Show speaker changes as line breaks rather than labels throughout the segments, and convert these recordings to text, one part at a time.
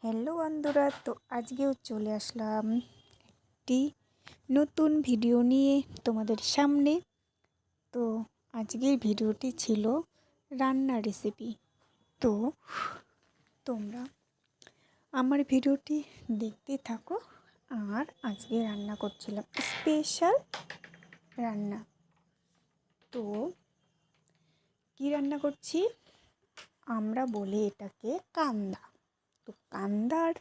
Hello বন্ধুরা, তো আজকেও চলে আসলাম একটি নতুন ভিডিও নিয়ে তোমাদের সামনে। তো আজকের ভিডিওটি ছিল রান্নার রেসিপি। তো তোমরা আমার ভিডিওটি দেখতে থাকো। আর আজকে রান্না করছিলাম স্পেশাল রান্না। তো কি রান্না করছি? আমরা বলি এটাকে কান্দা। তো কান্দার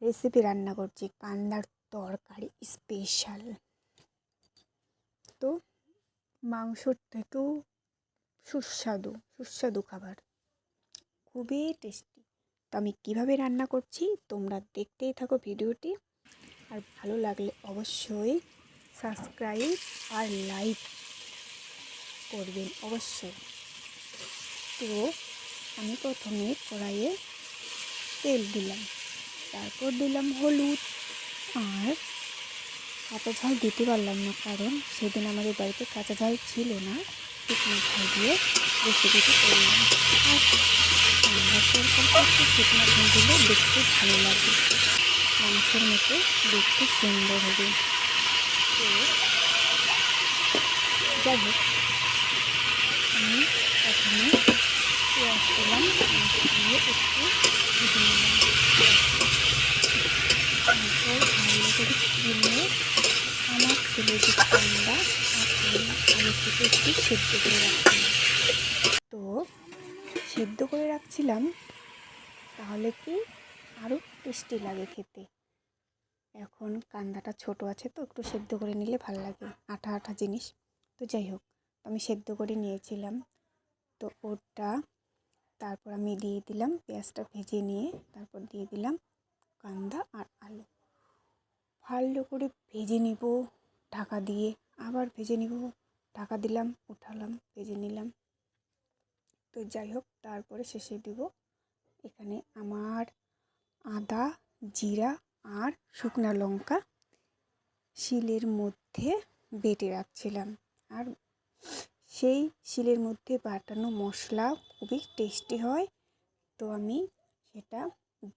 রেসিপি রান্না করছি, কান্দার তরকারি স্পেশাল। তো মাংসর থেকেও সুস্বাদু খাবার, খুবই টেস্টি। তো আমি কীভাবে রান্না করছি তোমরা দেখতেই থাকো ভিডিওটি। আর ভালো লাগলে অবশ্যই সাবস্ক্রাইব আর লাইক করবেন অবশ্যই। তো আমি প্রথমে কড়াইয়ে তেল দিলাম, তারপর দিলাম হলুদ। আর কাঁচা ঝাল দিতে পারলাম না, কারণ সেদিন আমাদের বাড়িতে কাঁচা ঝাল ছিল না। শুকনো ঝাল দিয়ে রেসিপিটি করলাম। আর কাঁদার তরকারিটা শুকনো ঝাল দিলে দেখতে ভালো লাগবে, মাংসের মতো দেখতে সুন্দর হবে। তো যাই হোক, আমি প্রথমে পেঁয়াজ দিলাম, পেঁয়াজ দিয়ে একটু ভেজে নিলাম। তারপর ভালো করে দিলে আমার ছেলে যে কান্দা আগে থেকে একটু সেদ্ধ করে রাখছিলাম। তো সেদ্ধ করে রাখছিলাম, তাহলে কি আরও টেস্টি লাগে খেতে। এখন কান্দাটা ছোট আছে, তো একটু সেদ্ধ করে নিলে ভালো লাগে, আঠা আঠা জিনিস। তো যাই হোক, আমি সেদ্ধ করে নিয়েছিলাম। তো ওটা তারপর আমি দিয়ে দিলাম, পেঁয়াজটা ভেজে নিয়ে তারপর দিয়ে দিলাম কান্দা আর আলু। ভালো করে ভেজে নিব ঢাকা দিয়ে, আবার ভেজে নিব, ঢাকা দিলাম, উঠালাম, ভেজে নিলাম। তো যাই হোক, তারপরে শেষে দিব এখানে আমার আদা, জিরা আর শুকনো লঙ্কা শিলের মধ্যে বেটে রাখছিলাম। আর সেই শিলের মধ্যে বাটানো মশলা খুবই টেস্টি হয়, তো আমি সেটা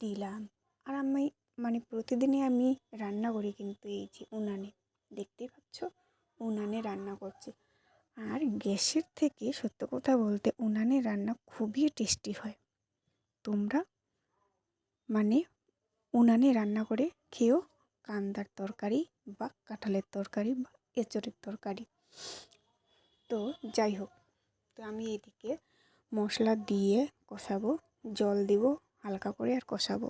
দিলাম। আর আমি প্রতিদিনই আমি রান্না করি, কিন্তু এই যে উনানে, দেখতেই পাচ্ছ উনানে রান্না করছি। আর গ্যাসের থেকে সত্য কথা বলতে উনানে রান্না খুবই টেস্টি হয়। তোমরা উনানে রান্না করে খেয়েও কান্দার তরকারি বা কাঁঠালের তরকারি বা এঁচোড়ের তরকারি। তো যাই হোক, তো আমি এদিকে মশলা দিয়ে কষাবো, জল দিব হালকা করে আর কষাবো,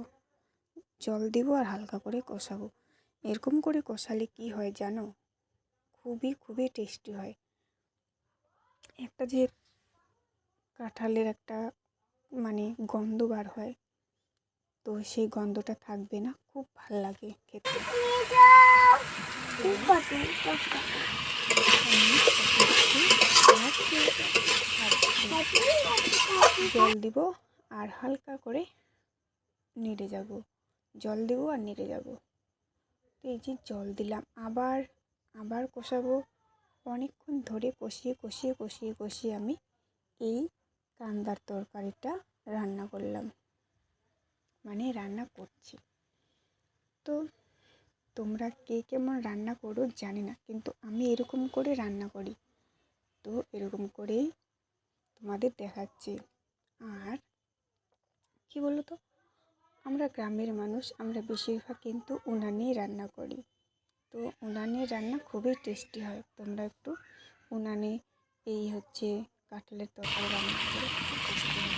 জল দিব আর হালকা করে কষাবো। এরকম করে কষালে কি হয় জানো? খুবই টেস্টি হয়। একটা যে কাঁঠালের একটা গন্ধ বার হয়, তো সেই গন্ধটা থাকবে না, খুব ভালো লাগে খেতে। জল দিব আর হালকা করে নেড়ে যাব, জল দেব আর নেড়ে যাব। তো এই যে জল দিলাম, আবার কষাবো। অনেকক্ষণ ধরে কষিয়ে আমি এই কান্দার তরকারিটা রান্না করলাম, রান্না করছি। তো তোমরা কে কেমন রান্না করো জানি না, কিন্তু আমি এরকম করে রান্না করি। তো এরকম করেই তোমাদের দেখাচ্ছি। আর কি বলো তো, আমরা গ্রামের মানুষ, আমরা বেশিরভাগ কিন্তু উনানেই রান্না করি। তো উনানের রান্না খুবই টেস্টি হয়। তোমরা একটু উনানে এই কাঁঠালের তরকারি রান্না করে খুব টেস্টি হয়।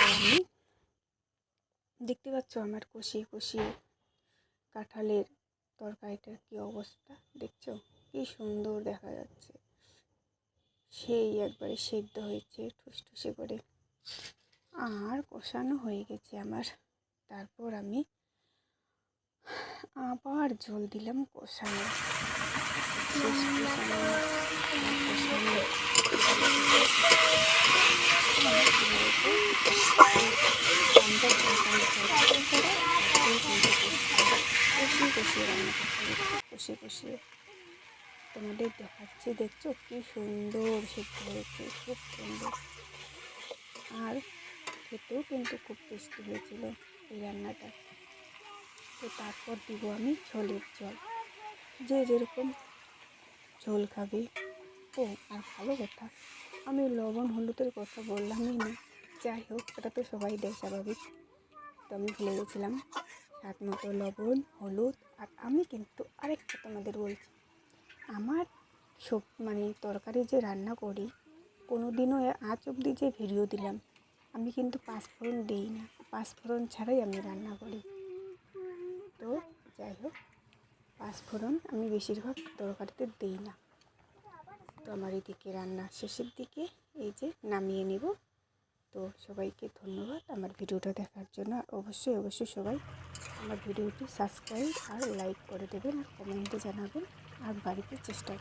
আমি দেখতে পাচ্ছ আমার কষিয়ে কাঁঠালের তরকারিটার কি অবস্থা দেখছো? কি সুন্দর দেখা যাচ্ছে, সেই একবারে সেদ্ধ হয়েছে ঠুসঠুসে করে। আর কষানো হয়ে গেছে আমার। তারপর আমি আবার জল দিলাম কষানো। কষিয়ে রান্না করতে হবে, কষিয়ে। তোমাদের দেখাচ্ছি, দেখছো কি সুন্দর সেদ্ধ হয়েছে, খুব সুন্দর। আর খেতেও কিন্তু খুব টেস্টি হয়েছিল এই রান্নাটা। তো তারপর দিব আমি ঝোলের জল, যে যেরকম ঝোল খাবে। ও আর ভালো কথা, আমি লবণ হলুদের কথা বললামই না। যাই হোক, এটা তো সবাই দেয় স্বাভাবিক, তো আমি ভুলে গেছিলাম। স্বাদ মতো লবণ, হলুদ। আর আমি কিন্তু আরেকটা তোমাদের বলছি, আমার সব তরকারি যে রান্না করি, কোনো দিনও আজ অবধি যে ভিডিও দিলাম, আমি কিন্তু পাঁচফোড়ন দিই না। পাঁচফোড়ন ছাড়াই আমি রান্না করি। তো যাই হোক, পাঁচফোড়ন আমি বেশিরভাগ তরকারিতে দিই না। তো আমার এদিকে রান্না শেষের দিকে, এই যে নামিয়ে নেব। তো সবাইকে ধন্যবাদ আমার ভিডিওটা দেখার জন্য। আর অবশ্যই অবশ্যই সবাই আমার ভিডিওটি সাবস্ক্রাইব আর লাইক করে দেবেন, আর কমেন্টে জানাবেন, আর বাড়িতে চেষ্টা